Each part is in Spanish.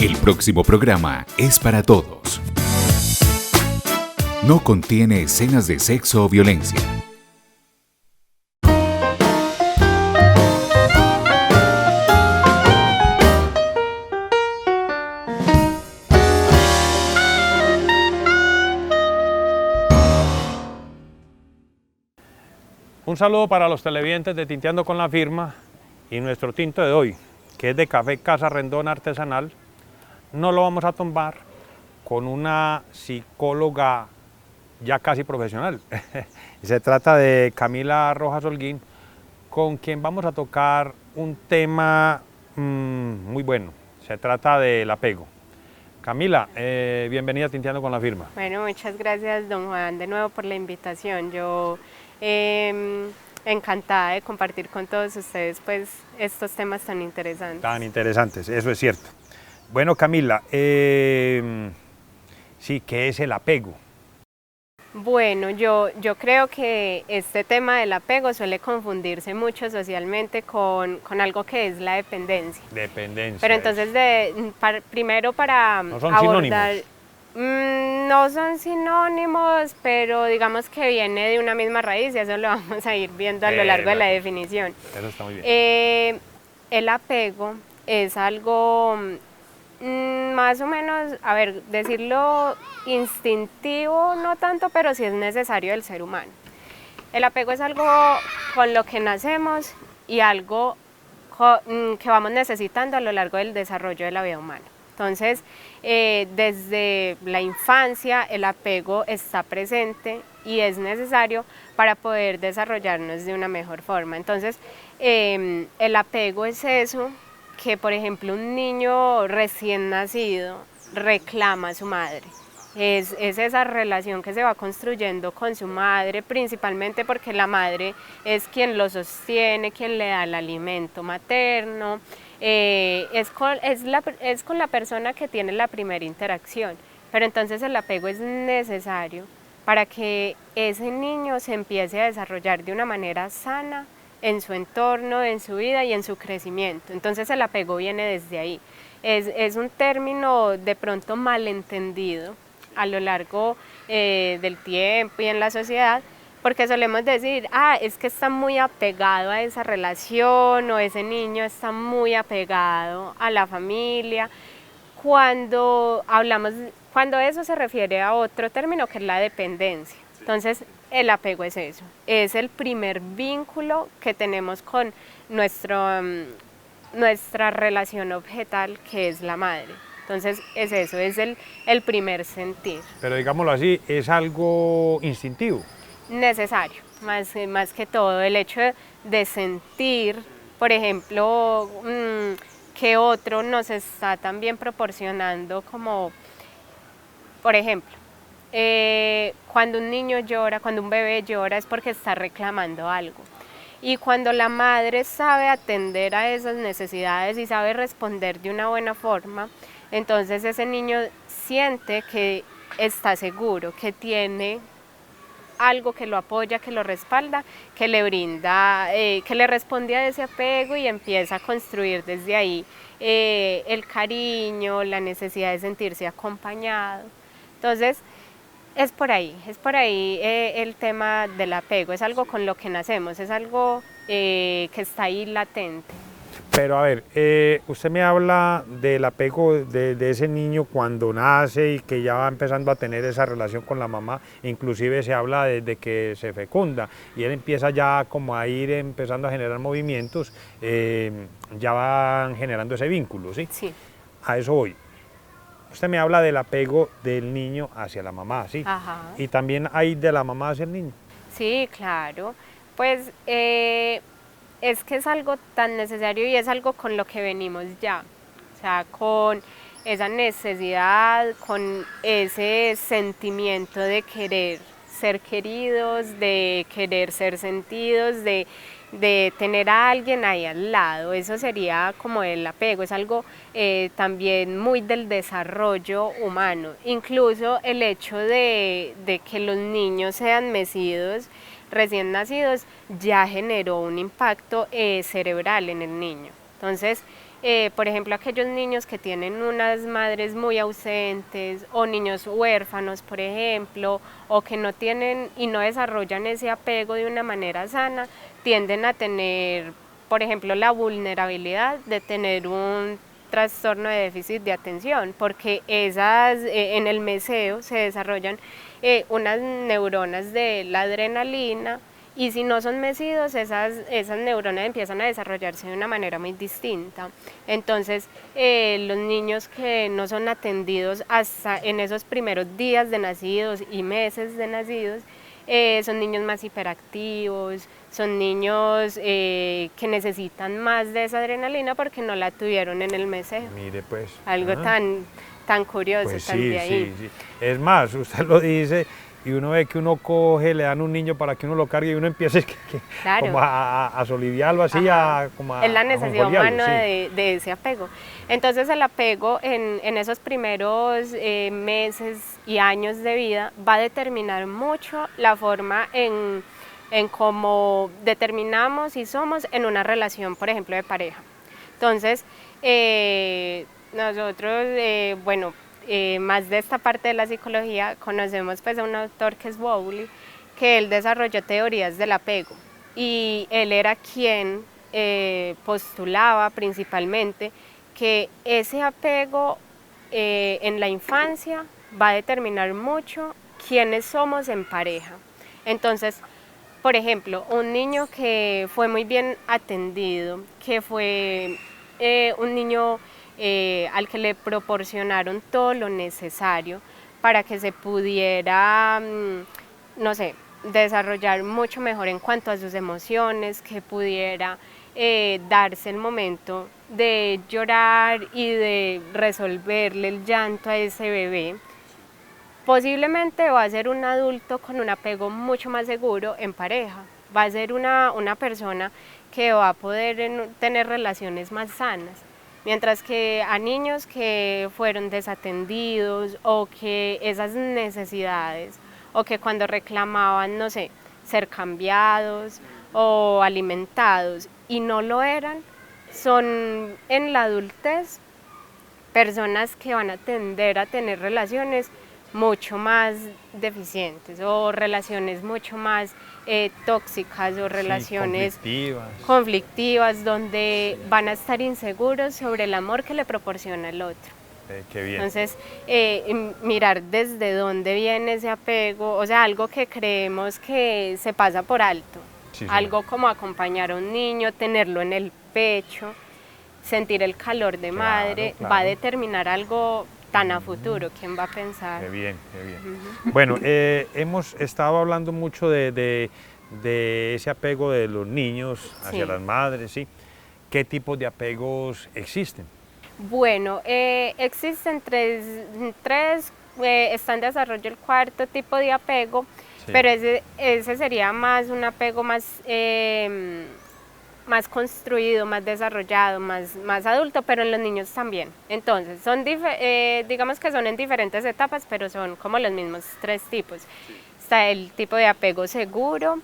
El próximo programa es para todos. No contiene escenas de sexo o violencia. Un saludo para los televidentes de Tinteando con la Firma y nuestro tinto de hoy, que es de café Casa Rendón artesanal. No lo vamos a tomar con una psicóloga ya casi profesional. Se trata de Camila Rojas Holguín, con quien vamos a tocar un tema muy bueno. Se trata del apego. Camila, bienvenida a Tinteando con la Firma. Bueno, muchas gracias, don Juan, de nuevo por la invitación. Yo encantada de compartir con todos ustedes pues, estos temas tan interesantes. Tan interesantes, eso es cierto. Bueno, Camila, sí, ¿qué es el apego? Bueno, yo creo que este tema del apego suele confundirse mucho socialmente con algo que es la dependencia. Dependencia. Pero entonces, primero para ¿No son abordar... sinónimos? No son sinónimos, pero digamos que viene de una misma raíz y eso lo vamos a ir viendo a lo largo de la definición. Eso está muy bien. El apego es algo más o menos, a ver, decirlo instintivo, no tanto, pero sí es necesario del ser humano. El apego es algo con lo que nacemos y algo que vamos necesitando a lo largo del desarrollo de la vida humana. Entonces, desde la infancia el apego está presente y es necesario para poder desarrollarnos de una mejor forma. Entonces, el apego es eso que, por ejemplo, un niño recién nacido reclama a su madre. Es esa relación que se va construyendo con su madre, principalmente porque la madre es quien lo sostiene, quien le da el alimento materno. Es con la persona que tiene la primera interacción, pero entonces el apego es necesario para que ese niño se empiece a desarrollar de una manera sana en su entorno, en su vida y en su crecimiento. Entonces el apego viene desde ahí. Es un término de pronto malentendido a lo largo del tiempo y en la sociedad, porque solemos decir, es que está muy apegado a esa relación o ese niño está muy apegado a la familia, cuando eso se refiere a otro término que es la dependencia. Entonces, el apego es eso, es el primer vínculo que tenemos con nuestra relación objetal, que es la madre. Entonces, es eso, es el primer sentir. Pero digámoslo así, es algo instintivo. Necesario, más que todo, el hecho de sentir, por ejemplo, que otro nos está también proporcionando como, por ejemplo, cuando un niño llora, cuando un bebé llora es porque está reclamando algo. Y cuando la madre sabe atender a esas necesidades y sabe responder de una buena forma, entonces ese niño siente que está seguro, que tiene algo que lo apoya, que lo respalda, que le brinda, que le responde a ese apego y empieza a construir desde ahí el cariño, la necesidad de sentirse acompañado. Entonces, es por ahí el tema del apego, es algo con lo que nacemos, es algo que está ahí latente. Pero a ver, usted me habla del apego de ese niño cuando nace y que ya va empezando a tener esa relación con la mamá, inclusive se habla desde que se fecunda y él empieza ya como a ir empezando a generar movimientos, ya van generando ese vínculo, ¿sí? Sí. A eso voy. Usted me habla del apego del niño hacia la mamá, ¿sí? Ajá. Y también hay de la mamá hacia el niño. Sí, claro. Pues es que es algo tan necesario y es algo con lo que venimos ya, o sea, con esa necesidad, con ese sentimiento de querer ser queridos, de querer ser sentidos, de tener a alguien ahí al lado. Eso sería como el apego, es algo también muy del desarrollo humano, incluso el hecho de que los niños sean mecidos recién nacidos ya generó un impacto cerebral en el niño. Entonces, por ejemplo, aquellos niños que tienen unas madres muy ausentes o niños huérfanos, por ejemplo, o que no tienen y no desarrollan ese apego de una manera sana, tienden a tener, por ejemplo, la vulnerabilidad de tener un trastorno de déficit de atención, porque en el meseo se desarrollan unas neuronas de la adrenalina, y si no son mecidos, esas neuronas empiezan a desarrollarse de una manera muy distinta. Entonces, los niños que no son atendidos hasta en esos primeros días de nacidos y meses de nacidos, son niños más hiperactivos, son niños que necesitan más de esa adrenalina porque no la tuvieron en el meseo. Mire pues. Algo tan curioso pues también ahí. Sí. Es más, usted lo dice y uno ve que uno coge, le dan un niño para que uno lo cargue y uno empieza Claro. como a soliviarlo así, es la necesidad humana sí. de ese apego. Entonces el apego en esos primeros meses y años de vida va a determinar mucho la forma en cómo determinamos y somos en una relación, por ejemplo, de pareja. Entonces, nosotros, más de esta parte de la psicología, conocemos pues a un autor que es Bowley, que él desarrolló teorías del apego, y él era quien postulaba principalmente que ese apego en la infancia va a determinar mucho quiénes somos en pareja. Entonces, por ejemplo, un niño que fue muy bien atendido, que fue un niño al que le proporcionaron todo lo necesario para que se pudiera, no sé, desarrollar mucho mejor en cuanto a sus emociones, que pudiera darse el momento de llorar y de resolverle el llanto a ese bebé, posiblemente va a ser un adulto con un apego mucho más seguro en pareja, va a ser una persona que va a poder tener relaciones más sanas. Mientras que a niños que fueron desatendidos o que esas necesidades, o que cuando reclamaban, no sé, ser cambiados o alimentados y no lo eran, son en la adultez personas que van a tender a tener relaciones mucho más deficientes o relaciones mucho más tóxicas o relaciones conflictivas, donde van a estar inseguros sobre el amor que le proporciona el otro. Qué bien. Entonces, mirar desde dónde viene ese apego, o sea, algo que creemos que se pasa por alto, algo como acompañar a un niño, tenerlo en el pecho, sentir el calor de madre, va a determinar algo tan a futuro. ¿Quién va a pensar? Qué bien, qué bien. Bueno, hemos estado hablando mucho de ese apego de los niños hacia las madres, ¿sí? ¿Qué tipos de apegos existen? Bueno, existen tres, está en desarrollo el cuarto tipo de apego, pero ese sería más un apego más construido, más desarrollado, más adulto, pero en los niños también. Entonces, digamos que son en diferentes etapas, pero son como los mismos tres tipos. Está el tipo de apego seguro,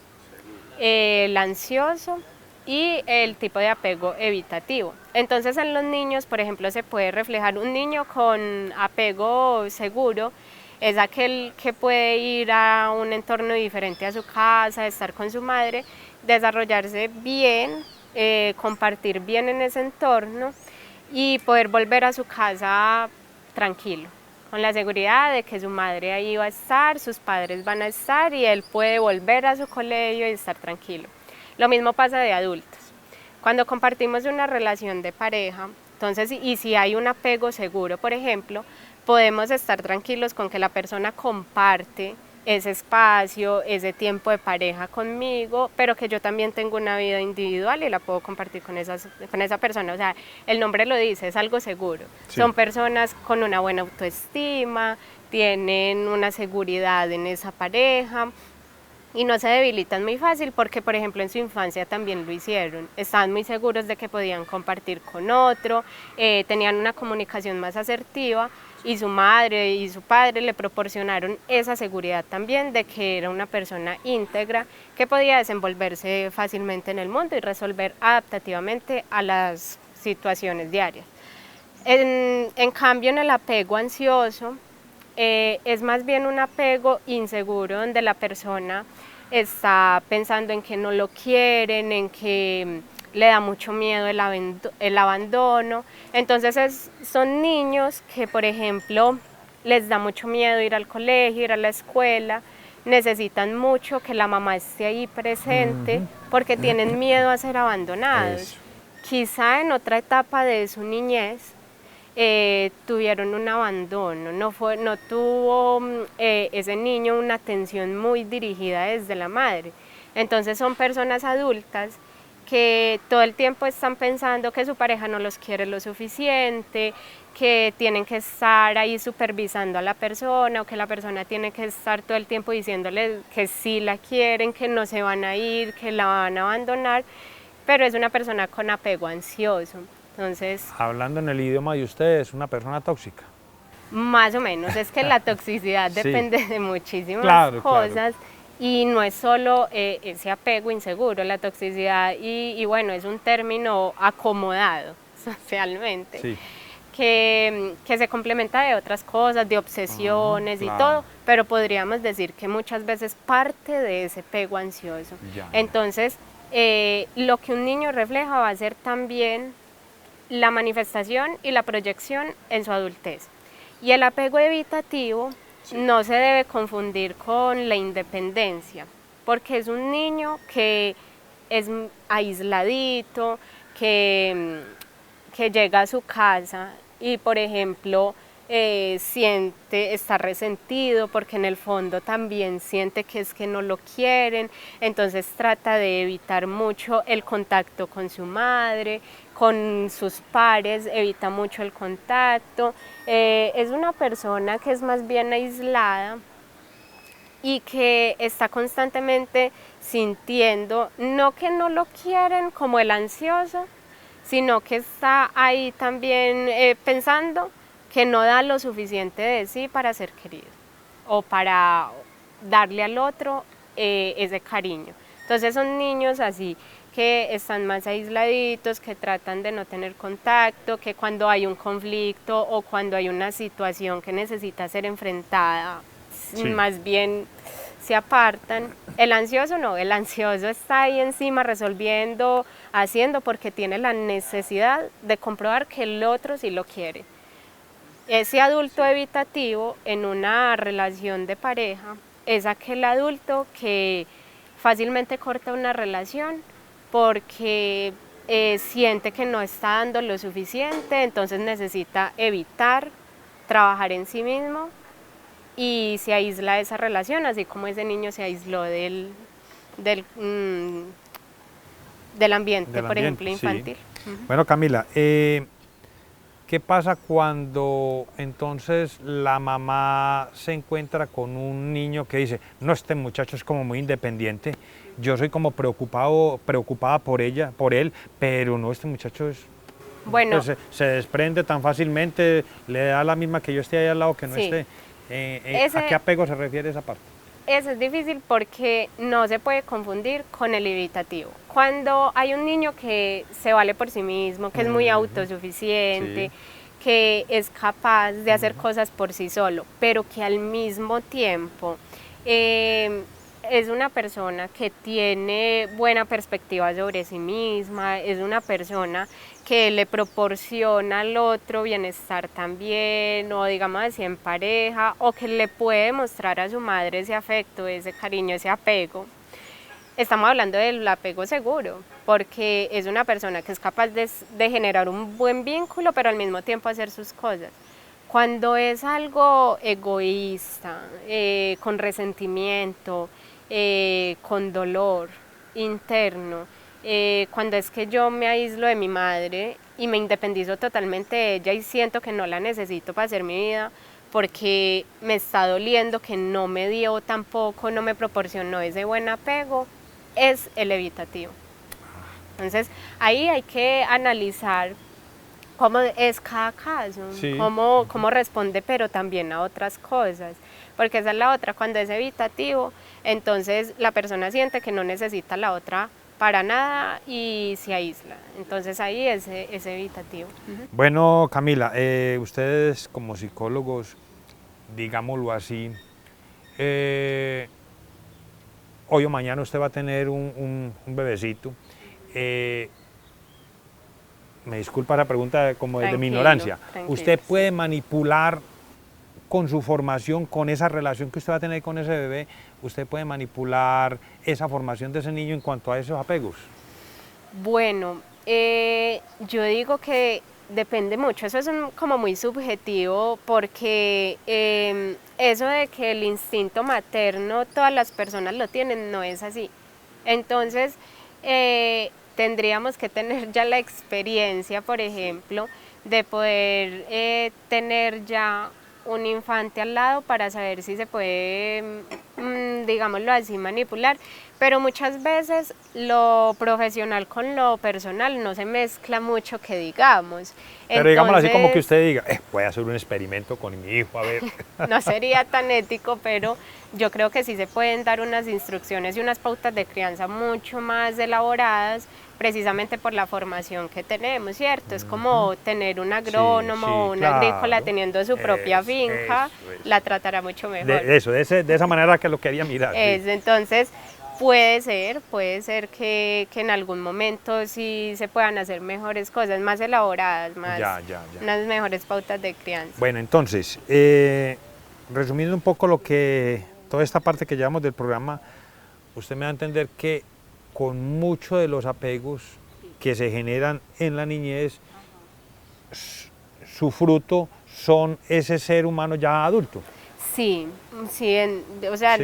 el ansioso y el tipo de apego evitativo. Entonces, en los niños, por ejemplo, se puede reflejar un niño con apego seguro, es aquel que puede ir a un entorno diferente a su casa, estar con su madre, desarrollarse bien, compartir bien en ese entorno y poder volver a su casa tranquilo, con la seguridad de que su madre ahí va a estar, sus padres van a estar y él puede volver a su colegio y estar tranquilo. Lo mismo pasa de adultos. Cuando compartimos una relación de pareja, entonces, y si hay un apego seguro, por ejemplo, podemos estar tranquilos con que la persona comparte ese espacio, ese tiempo de pareja conmigo, pero que yo también tengo una vida individual y la puedo compartir con esa persona. O sea, el nombre lo dice, es algo seguro. Sí. Son personas con una buena autoestima, tienen una seguridad en esa pareja y no se debilitan muy fácil porque, por ejemplo, en su infancia también lo hicieron. Estaban muy seguros de que podían compartir con otro, tenían una comunicación más asertiva, y su madre y su padre le proporcionaron esa seguridad también de que era una persona íntegra que podía desenvolverse fácilmente en el mundo y resolver adaptativamente a las situaciones diarias. En cambio, en el apego ansioso, es más bien un apego inseguro donde la persona está pensando en que no lo quieren, en que le da mucho miedo el abandono. Entonces son niños que, por ejemplo, les da mucho miedo ir al colegio, ir a la escuela, necesitan mucho que la mamá esté ahí presente porque tienen miedo a ser abandonados. Eso. Quizá en otra etapa de su niñez tuvieron un abandono, no tuvo ese niño una atención muy dirigida desde la madre. Entonces son personas adultas que todo el tiempo están pensando que su pareja no los quiere lo suficiente, que tienen que estar ahí supervisando a la persona o que la persona tiene que estar todo el tiempo diciéndole que sí la quieren, que no se van a ir, que la van a abandonar, pero es una persona con apego ansioso. Entonces, Hablando en el idioma de ustedes, una persona tóxica. más o menos, es que la toxicidad Sí. depende de muchísimas Claro, cosas. Y no es solo ese apego inseguro, la toxicidad, y bueno, es un término acomodado socialmente, Sí. que se complementa de otras cosas, de obsesiones y claro. todo, pero podríamos decir que muchas veces parte de ese apego ansioso. Ya. Entonces, lo que un niño refleja va a ser también la manifestación y la proyección en su adultez. Y el apego evitativo no se debe confundir con la independencia, porque es un niño que es aisladito, que llega a su casa y, por ejemplo, está resentido porque en el fondo también siente que es que no lo quieren, entonces trata de evitar mucho el contacto con su madre, con sus pares, evita mucho el contacto. Es una persona que es más bien aislada y que está constantemente sintiendo, no que no lo quieren como el ansioso, sino que está ahí también pensando que no da lo suficiente de sí para ser querido o para darle al otro ese cariño. Entonces son niños así que están más aisladitos, que tratan de no tener contacto, que cuando hay un conflicto o cuando hay una situación que necesita ser enfrentada, Sí. más bien se apartan. El ansioso no, el ansioso está ahí encima resolviendo, haciendo, porque tiene la necesidad de comprobar que el otro sí lo quiere. Ese adulto evitativo en una relación de pareja es aquel adulto que fácilmente corta una relación porque siente que no está dando lo suficiente, entonces necesita evitar, trabajar en sí mismo y se aísla de esa relación, así como ese niño se aisló del ambiente, Del por ambiente, ejemplo, sí. infantil. Bueno, Camila, ¿qué pasa cuando entonces la mamá se encuentra con un niño que dice, no, este muchacho es como muy independiente, yo soy como preocupada por ella, por él, pero no, este muchacho es, Bueno, pues, se desprende tan fácilmente, le da la misma que yo esté ahí al lado que no Sí. esté? Ese- ¿A qué apego se refiere esa parte? eso es difícil porque no se puede confundir con el evitativo. Cuando hay un niño que se vale por sí mismo, que es muy autosuficiente, que es capaz de hacer cosas por sí solo, pero que al mismo tiempo es una persona que tiene buena perspectiva sobre sí misma, es una persona que le proporciona al otro bienestar también, o digamos así en pareja, o que le puede mostrar a su madre ese afecto, ese cariño, ese apego. Estamos hablando del apego seguro, porque es una persona que es capaz de generar un buen vínculo, pero al mismo tiempo hacer sus cosas. Cuando es algo egoísta, con resentimiento, con dolor interno, cuando es que yo me aíslo de mi madre y me independizo totalmente de ella y siento que no la necesito para hacer mi vida, porque me está doliendo que no me dio tampoco, no me proporcionó ese buen apego, es el evitativo. Entonces ahí hay que analizar cómo es cada caso, Sí. cómo responde, pero también a otras cosas, porque esa es la otra, cuando es evitativo, entonces la persona siente que no necesita a la otra para nada y se aísla. Entonces ahí es evitativo. Bueno, Camila, ustedes como psicólogos, digámoslo así, hoy o mañana usted va a tener un bebecito. Me disculpa la pregunta como de mi ignorancia. Tranquilo. ¿Usted puede manipular con su formación, con esa relación que usted va a tener con ese bebé, usted puede manipular esa formación de ese niño en cuanto a esos apegos? Bueno, yo digo que depende mucho, eso es como muy subjetivo porque eso de que el instinto materno todas las personas lo tienen, no es así. Entonces, tendríamos que tener ya la experiencia, por ejemplo, de poder tener ya un infante al lado para saber si se puede, digámoslo así, manipular. Pero muchas veces lo profesional con lo personal no se mezcla mucho, que digamos. Pero digámoslo así, como que usted diga, voy a hacer un experimento con mi hijo, a ver. No sería tan ético, pero yo creo que sí se pueden dar unas instrucciones y unas pautas de crianza mucho más elaboradas, precisamente por la formación que tenemos, ¿cierto? Es como tener un agrónomo o un agrícola teniendo su propia finca, la tratará mucho mejor. De esa manera que lo quería mirar. Entonces, puede ser que en algún momento sí se puedan hacer mejores cosas, más elaboradas, unas mejores pautas de crianza. Bueno, entonces, resumiendo un poco toda esta parte que llevamos del programa, usted me va a entender que con muchos de los apegos que se generan en la niñez, su fruto son ese ser humano ya adulto. Sí, o sea,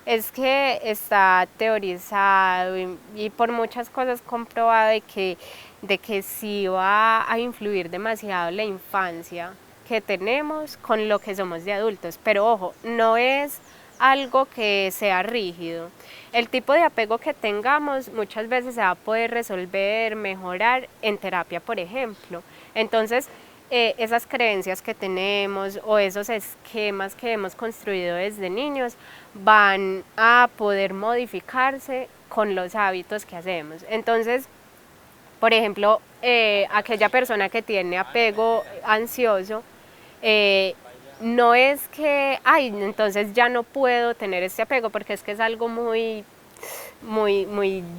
es que está teorizado y por muchas cosas comprobado de que sí va a influir demasiado la infancia que tenemos con lo que somos de adultos. Pero ojo, no es algo que sea rígido. El tipo de apego que tengamos muchas veces se va a poder resolver, mejorar en terapia, por ejemplo. Entonces, esas creencias que tenemos o esos esquemas que hemos construido desde niños van a poder modificarse con los hábitos que hacemos. Entonces, por ejemplo, aquella persona que tiene apego ansioso, no es que, entonces ya no puedo tener este apego, porque es que es algo muy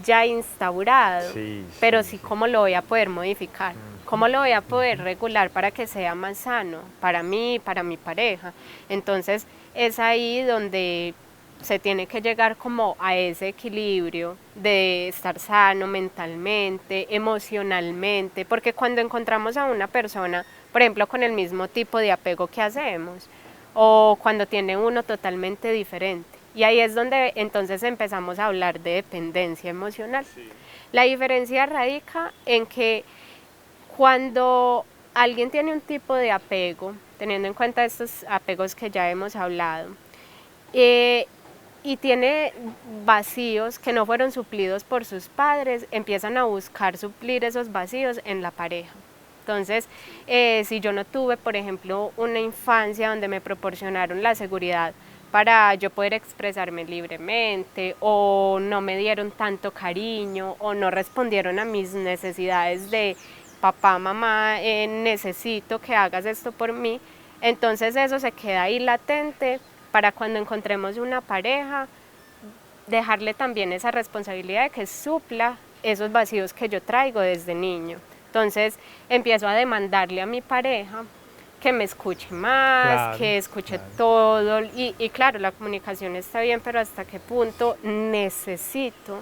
ya instaurado, pero sí cómo lo voy a poder modificar, cómo lo voy a poder regular para que sea más sano para mí, para mi pareja. Entonces es ahí donde se tiene que llegar como a ese equilibrio de estar sano mentalmente, emocionalmente, porque cuando encontramos a una persona, por ejemplo, con el mismo tipo de apego que hacemos, o cuando tiene uno totalmente diferente, y ahí es donde entonces empezamos a hablar de dependencia emocional. Sí. La diferencia radica en que cuando alguien tiene un tipo de apego, teniendo en cuenta estos apegos que ya hemos hablado, y tiene vacíos que no fueron suplidos por sus padres, empiezan a buscar suplir esos vacíos en la pareja. Entonces, si yo no tuve, por ejemplo, una infancia donde me proporcionaron la seguridad para yo poder expresarme libremente, o no me dieron tanto cariño, o no respondieron a mis necesidades de papá, mamá, necesito que hagas esto por mí, entonces eso se queda ahí latente para cuando encontremos una pareja, dejarle también esa responsabilidad de que supla esos vacíos que yo traigo desde niño. Entonces empiezo a demandarle a mi pareja que me escuche más, que escuche todo, y claro, la comunicación está bien, pero hasta qué punto necesito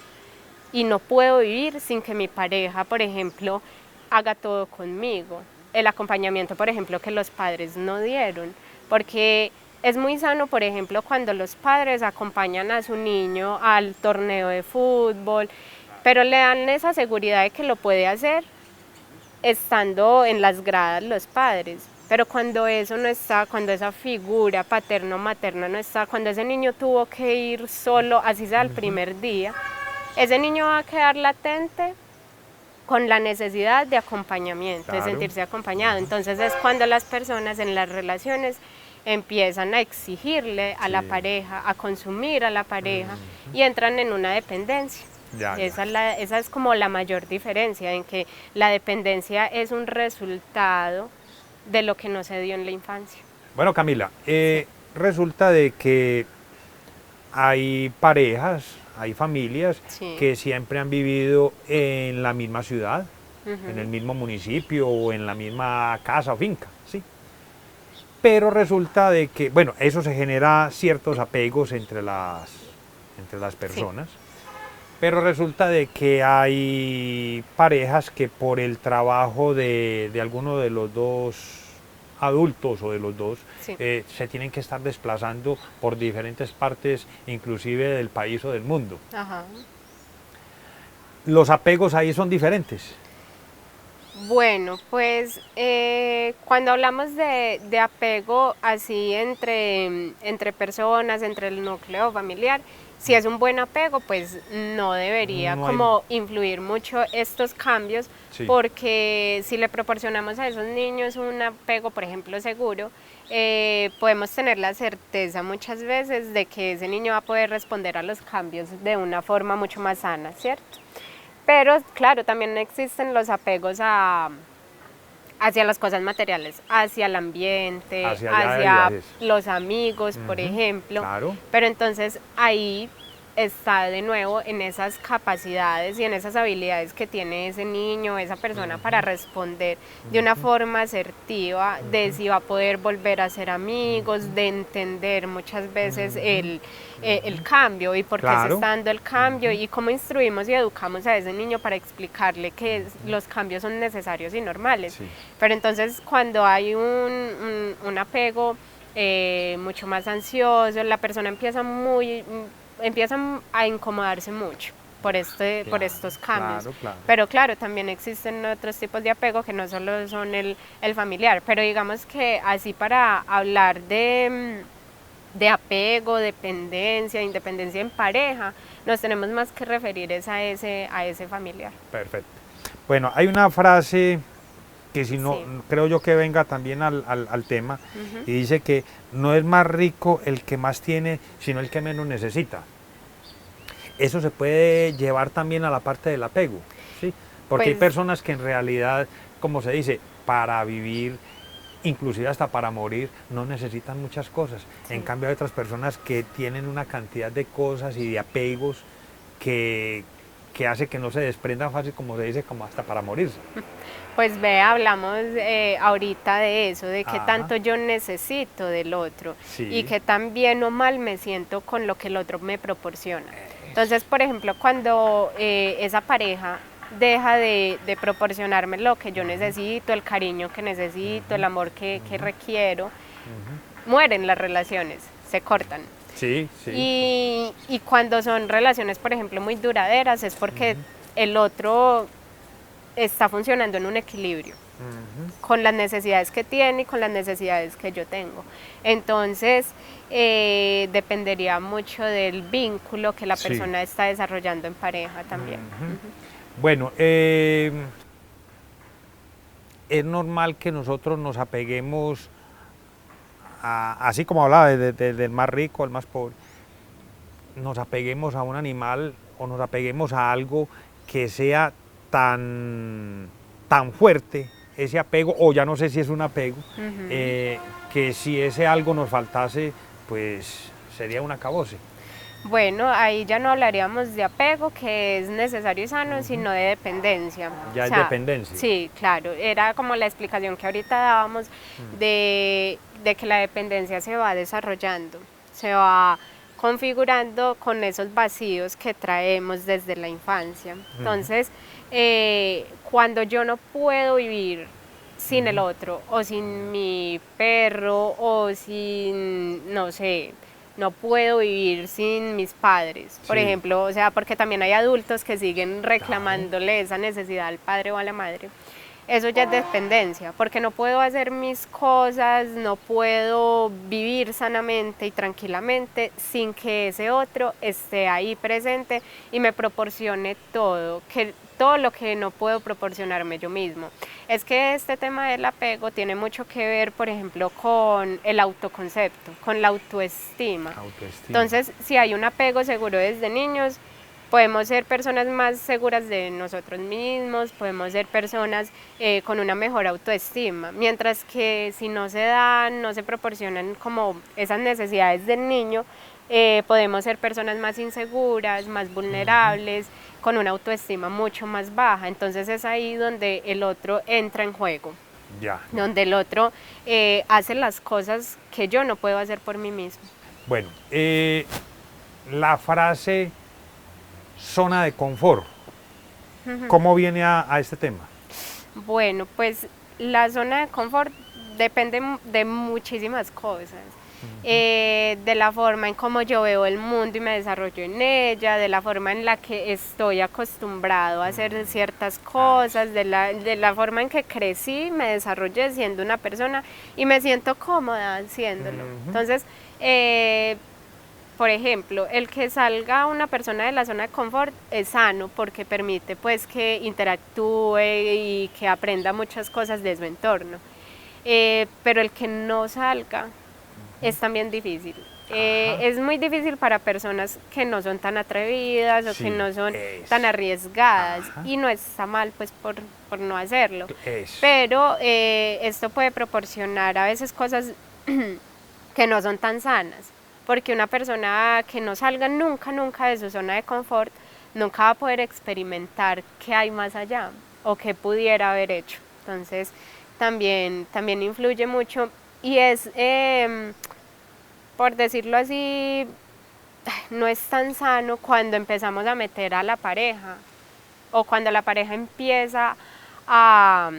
y no puedo vivir sin que mi pareja, por ejemplo, haga todo conmigo. El acompañamiento, por ejemplo, que los padres no dieron, porque es muy sano, por ejemplo, cuando los padres acompañan a su niño al torneo de fútbol, pero le dan esa seguridad de que lo puede hacer estando en las gradas los padres. Pero cuando eso no está, cuando esa figura paterno-materna no está, cuando ese niño tuvo que ir solo, así sea el primer día, ese niño va a quedar latente con la necesidad de acompañamiento, de sentirse acompañado. Entonces es cuando las personas en las relaciones empiezan a exigirle a la pareja, a consumir a la pareja, y entran en una dependencia. Ya, ya. Esa es como la mayor diferencia, en que la dependencia es un resultado de lo que no se dio en la infancia. Bueno, Camila, resulta de que hay parejas, hay familias Sí. que siempre han vivido en la misma ciudad, Ujú. en el mismo municipio o en la misma casa o finca, ¿sí? Pero resulta de que, bueno, eso se genera ciertos apegos entre las personas, pero resulta de que hay parejas que por el trabajo de alguno de los dos adultos o de los dos Sí. se tienen que estar desplazando por diferentes partes, inclusive del país o del mundo. Ajá. Los apegos ahí son diferentes. Bueno, pues cuando hablamos de apego así entre personas, entre el núcleo familiar, si es un buen apego, pues no debería No hay- como influir mucho estos cambios, Sí. porque si le proporcionamos a esos niños un apego, por ejemplo, seguro, podemos tener la certeza muchas veces de que ese niño va a poder responder a los cambios de una forma mucho más sana, ¿cierto? Pero claro, también existen los apegos hacia las cosas materiales, hacia el ambiente, Hacia allá hacia viajes. los amigos, por Ujú, ejemplo. claro. Pero entonces ahí está de nuevo en esas capacidades y en esas habilidades que tiene ese niño, esa persona para responder de una forma asertiva, de si va a poder volver a ser amigos, de entender muchas veces el cambio y por qué se Claro. está dando el cambio y cómo instruimos y educamos a ese niño para explicarle que los cambios son necesarios y normales. Sí. Pero entonces cuando hay un apego mucho más ansioso, la persona empieza a incomodarse mucho por Claro, estos cambios. claro. Pero claro, también existen otros tipos de apego que no solo son el familiar, pero digamos que así para hablar de apego, dependencia, independencia en pareja, nos tenemos más que referir es a ese familiar. Perfecto. Bueno, hay una frase que si no, Sí. creo yo que venga también al tema, Ujú. y dice que no es más rico el que más tiene, sino el que menos necesita. Eso se puede llevar también a la parte del apego, ¿sí? Porque hay Pues- personas que en realidad, como se dice, para vivir, inclusive hasta para morir, no necesitan muchas cosas. En cambio hay otras personas que tienen una cantidad de cosas y de apegos que hace que no se desprendan fácil, como se dice, como hasta para morirse. Pues ve, hablamos ahorita de eso, de qué Ajá. tanto yo necesito del otro Sí. y qué tan bien o mal me siento con lo que el otro me proporciona. Entonces, por ejemplo, cuando esa pareja deja de proporcionarme lo que yo necesito, el cariño que necesito, el amor que requiero, mueren las relaciones, se cortan. Sí, sí. Y cuando son relaciones, por ejemplo, muy duraderas, es porque el otro está funcionando en un equilibrio con las necesidades que tiene y con las necesidades que yo tengo. Entonces, dependería mucho del vínculo que la Sí. persona está desarrollando en pareja también. Bueno, es normal que nosotros nos apeguemos, así como hablaba del más rico al más pobre, nos apeguemos a un animal o nos apeguemos a algo que sea tan fuerte, ese apego, o ya no sé si es un apego, que si ese algo nos faltase, pues sería un acabose. Bueno, ahí ya no hablaríamos de apego, que es necesario y sano, sino de dependencia. Ya es dependencia. Sí, claro, era como la explicación que ahorita dábamos de que la dependencia se va desarrollando, se va configurando con esos vacíos que traemos desde la infancia. Entonces, cuando yo no puedo vivir sin el otro, o sin mi perro, o sin, no sé, no puedo vivir sin mis padres, por Sí. ejemplo, o sea, porque también hay adultos que siguen reclamándole esa necesidad al padre o a la madre. Eso ya es dependencia, porque no puedo hacer mis cosas, no puedo vivir sanamente y tranquilamente sin que ese otro esté ahí presente y me proporcione todo lo que no puedo proporcionarme yo mismo. Es que este tema del apego tiene mucho que ver, por ejemplo, con el autoconcepto, con la autoestima. Autoestima. Entonces, si hay un apego seguro desde niños, podemos ser personas más seguras de nosotros mismos, podemos ser personas con una mejor autoestima, mientras que si no se dan, no se proporcionan como esas necesidades del niño, podemos ser personas más inseguras, más vulnerables, con una autoestima mucho más baja. Entonces es ahí donde el otro entra en juego, donde el otro hace las cosas que yo no puedo hacer por mí mismo. Bueno, la frase zona de confort, ¿cómo viene a este tema? Bueno, pues la zona de confort depende de muchísimas cosas. De la forma en cómo yo veo el mundo y me desarrollo en ella, de la forma en la que estoy acostumbrado a hacer ciertas cosas, de la forma en que crecí, me desarrollé siendo una persona y me siento cómoda haciéndolo. Entonces, por ejemplo, el que salga una persona de la zona de confort es sano porque permite pues que interactúe y que aprenda muchas cosas de su entorno, pero el que no salga es también difícil. Es muy difícil para personas que no son tan atrevidas o que no son tan arriesgadas y no está mal pues por no hacerlo. Pero esto puede proporcionar a veces cosas que no son tan sanas, porque una persona que no salga nunca de su zona de confort nunca va a poder experimentar qué hay más allá o qué pudiera haber hecho. Entonces también influye mucho y es, por decirlo así, no es tan sano cuando empezamos a meter a la pareja o cuando la pareja empieza a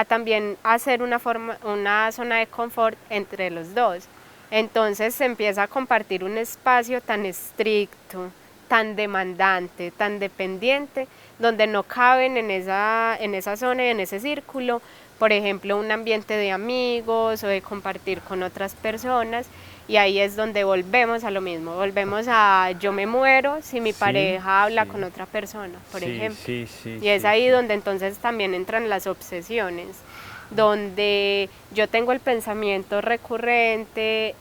también hacer una zona de confort entre los dos. Entonces se empieza a compartir un espacio tan estricto, tan demandante, tan dependiente, donde no caben en esa zona y en ese círculo, por ejemplo, un ambiente de amigos o de compartir con otras personas, y ahí es donde volvemos a lo mismo, volvemos a yo me muero si mi pareja habla con otra persona, por ejemplo. Y es ahí donde entonces también entran las obsesiones, donde yo tengo el pensamiento recurrente,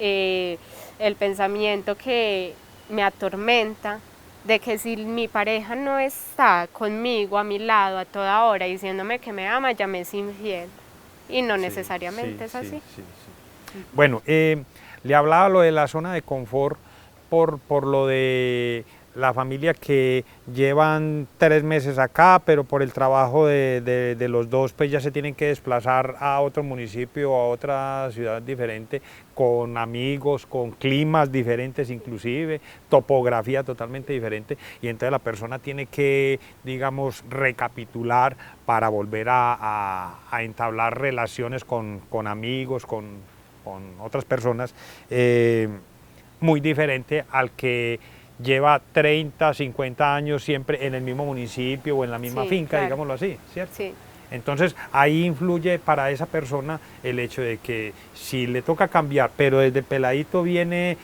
el pensamiento que me atormenta, de que si mi pareja no está conmigo, a mi lado, a toda hora, diciéndome que me ama, ya me es infiel. Y no necesariamente es así. Bueno, le hablaba lo de la zona de confort por lo de la familia que llevan 3 meses acá, pero por el trabajo de los dos pues ya se tienen que desplazar a otro municipio, a otra ciudad diferente, con amigos, con climas diferentes inclusive, topografía totalmente diferente, y entonces la persona tiene que, digamos, recapitular para volver a entablar relaciones con amigos, con otras personas, muy diferente al que lleva 30, 50 años siempre en el mismo municipio o en la misma finca, claro, digámoslo así, ¿cierto? Sí. Entonces ahí influye para esa persona el hecho de que si le toca cambiar, pero desde peladito viene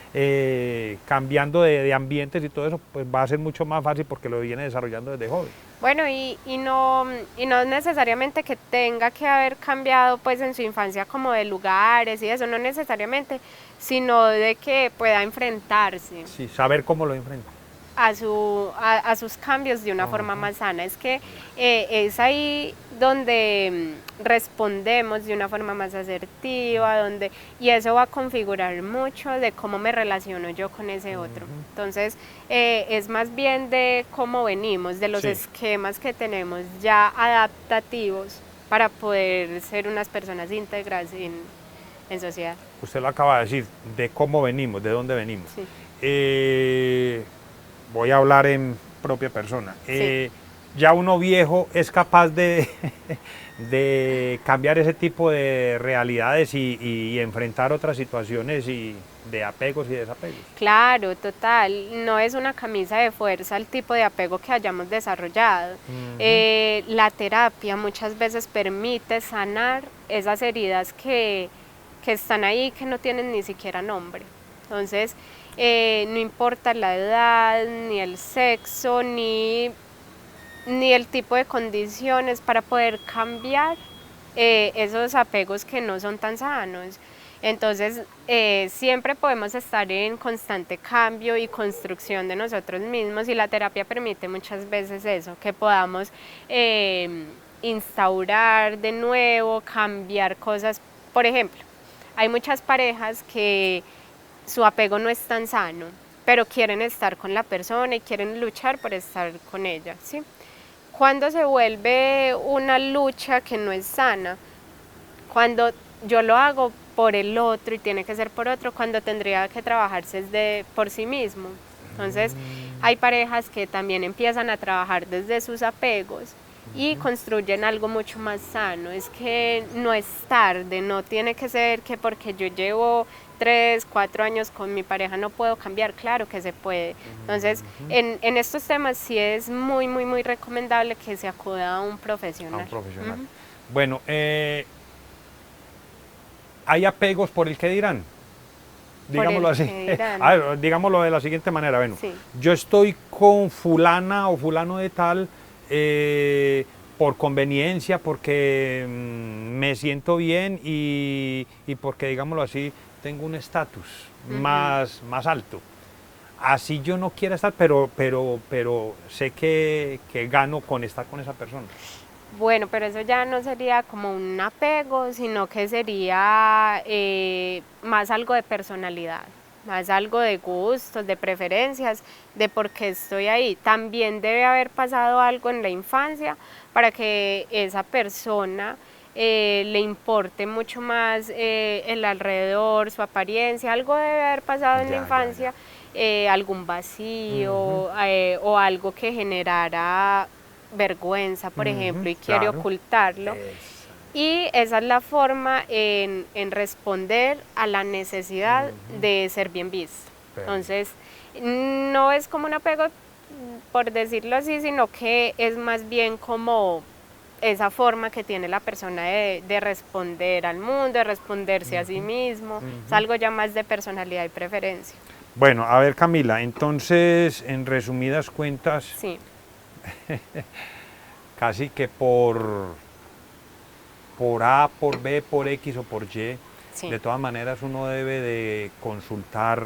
cambiando de ambientes y todo eso, pues va a ser mucho más fácil porque lo viene desarrollando desde joven. Bueno, y no necesariamente que tenga que haber cambiado pues en su infancia como de lugares y eso, no necesariamente, sino de que pueda enfrentarse. Sí, saber cómo lo enfrenta. A sus cambios de una forma más sana. Es que es ahí donde respondemos de una forma más asertiva, y eso va a configurar mucho de cómo me relaciono yo con ese otro. Entonces es más bien de cómo venimos, de los esquemas que tenemos ya adaptativos para poder ser unas personas íntegras en sociedad. Usted lo acaba de decir, de cómo venimos, de dónde venimos. Sí. Voy a hablar en propia persona. Ya uno viejo es capaz de cambiar ese tipo de realidades y enfrentar otras situaciones y de apegos y desapegos. Claro, total. No es una camisa de fuerza el tipo de apego que hayamos desarrollado. La terapia muchas veces permite sanar esas heridas que están ahí, que no tienen ni siquiera nombre. Entonces, no importa la edad, ni el sexo, ni el tipo de condiciones para poder cambiar esos apegos que no son tan sanos. Entonces, siempre podemos estar en constante cambio y construcción de nosotros mismos y la terapia permite muchas veces eso, que podamos instaurar de nuevo, cambiar cosas. Por ejemplo, hay muchas parejas que su apego no es tan sano, pero quieren estar con la persona y quieren luchar por estar con ella, ¿sí? Cuando se vuelve una lucha que no es sana, cuando yo lo hago por el otro y tiene que ser por otro, cuando tendría que trabajarse desde por sí mismo. Entonces, hay parejas que también empiezan a trabajar desde sus apegos y construyen algo mucho más sano. Es que no es tarde, no tiene que ser que porque yo llevo 3, 4 años con mi pareja no puedo cambiar, claro que se puede. Entonces, en estos temas sí es muy, muy, muy recomendable que se acuda a un profesional. A un profesional. Bueno, ¿hay apegos por el que dirán? Digámoslo así. Digámoslo de la siguiente manera. Bueno, sí. Yo estoy con fulana o fulano de tal por conveniencia, porque me siento bien y porque, digámoslo así, tengo un estatus más alto. Así yo no quiero estar, pero sé que gano con estar con esa persona. Bueno, pero eso ya no sería como un apego, sino que sería más algo de personalidad, más algo de gustos, de preferencias, de por qué estoy ahí. También debe haber pasado algo en la infancia para que esa persona le importe mucho más el alrededor, su apariencia, algo debe haber pasado en la infancia, algún vacío o algo que generara vergüenza, por ejemplo, y quiere ocultarlo. Y esa es la forma en responder a la necesidad de ser bien visto. Entonces, no es como un apego, por decirlo así, sino que es más bien como esa forma que tiene la persona de responder al mundo, de responderse a sí mismo. Es algo ya más de personalidad y preferencia. Bueno, a ver, Camila, entonces, en resumidas cuentas, sí. Casi que por A, por B, por X o por Y, sí. De todas maneras uno debe de consultar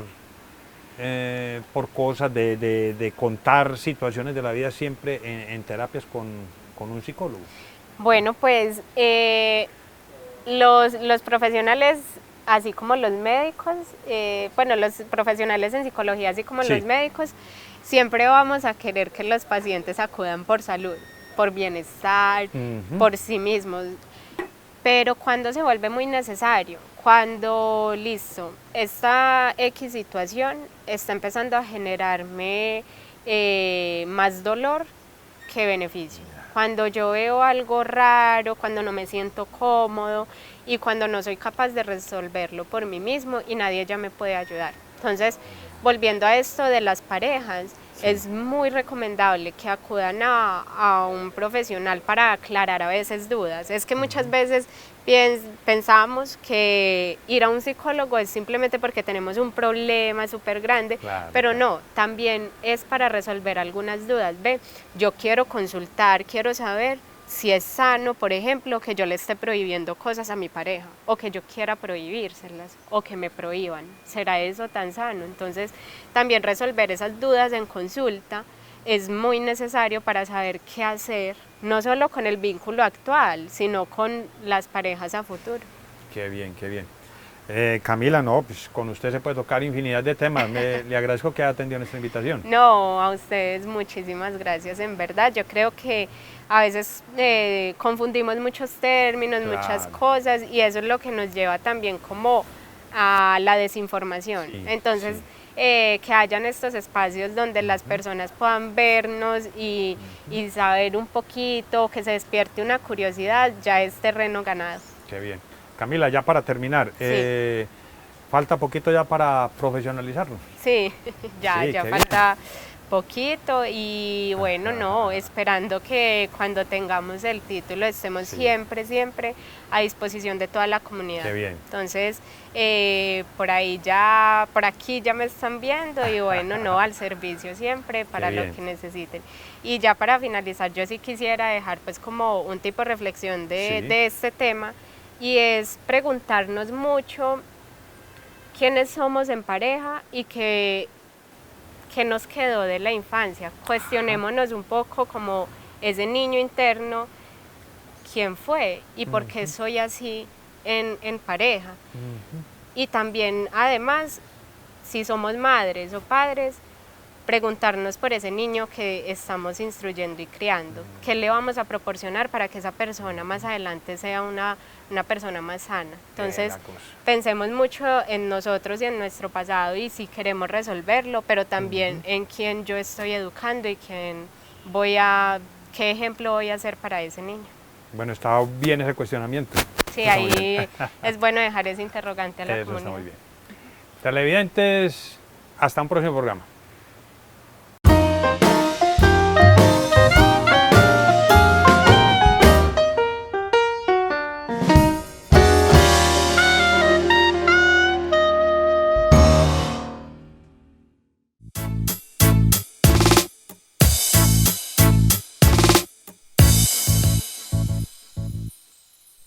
por cosas, de contar situaciones de la vida siempre en terapias con un psicólogo. Bueno, pues los profesionales, así como los médicos, bueno, los profesionales en psicología, así como sí. Los médicos, siempre vamos a querer que los pacientes acudan por salud, por bienestar, por sí mismos. Pero cuando se vuelve muy necesario, cuando, listo, esta X situación está empezando a generarme más dolor que beneficio. Cuando yo veo algo raro, cuando no me siento cómodo y cuando no soy capaz de resolverlo por mí mismo y nadie ya me puede ayudar. Entonces, volviendo a esto de las parejas, sí. Es muy recomendable que acudan a un profesional para aclarar a veces dudas. Es que muchas veces pensamos que ir a un psicólogo es simplemente porque tenemos un problema súper grande, claro, pero no, también es para resolver algunas dudas. Ve, yo quiero consultar, quiero saber si es sano, por ejemplo, que yo le esté prohibiendo cosas a mi pareja, o que yo quiera prohibírselas, o que me prohíban. ¿Será eso tan sano? Entonces, también resolver esas dudas en consulta es muy necesario para saber qué hacer, no solo con el vínculo actual, sino con las parejas a futuro. Qué bien, qué bien. Camila, no, pues con usted se puede tocar infinidad de temas. Le agradezco que haya atendido nuestra invitación. No, a ustedes muchísimas gracias, en verdad. Yo creo que a veces confundimos muchos términos, claro. Muchas cosas, y eso es lo que nos lleva también como a la desinformación. Sí, entonces, sí. Que hayan estos espacios donde las personas puedan vernos y saber un poquito, que se despierte una curiosidad, ya es terreno ganado. Qué bien. Camila, ya para terminar, sí. ¿Falta poquito ya para profesionalizarlo? Sí, ya falta poquito y bueno, no, esperando que cuando tengamos el título estemos sí. siempre a disposición de toda la comunidad. Qué bien. Entonces, por aquí ya me están viendo y bueno, no, al servicio siempre para lo que necesiten. Y ya para finalizar, yo sí quisiera dejar pues como un tipo de reflexión de este tema, y es preguntarnos mucho quiénes somos en pareja y qué nos quedó de la infancia. Cuestionémonos un poco como ese niño interno, quién fue y por qué soy así en pareja. Y también, además, si somos madres o padres, preguntarnos por ese niño que estamos instruyendo y criando. ¿Qué le vamos a proporcionar para que esa persona más adelante sea una persona más sana? Entonces, pensemos mucho en nosotros y en nuestro pasado y si queremos resolverlo, pero también en quién yo estoy educando y qué ejemplo voy a hacer para ese niño. Bueno, está bien ese cuestionamiento. Sí, ahí es bueno dejar ese interrogante a la Eso comunidad. está muy bien. Televidentes, hasta un próximo programa.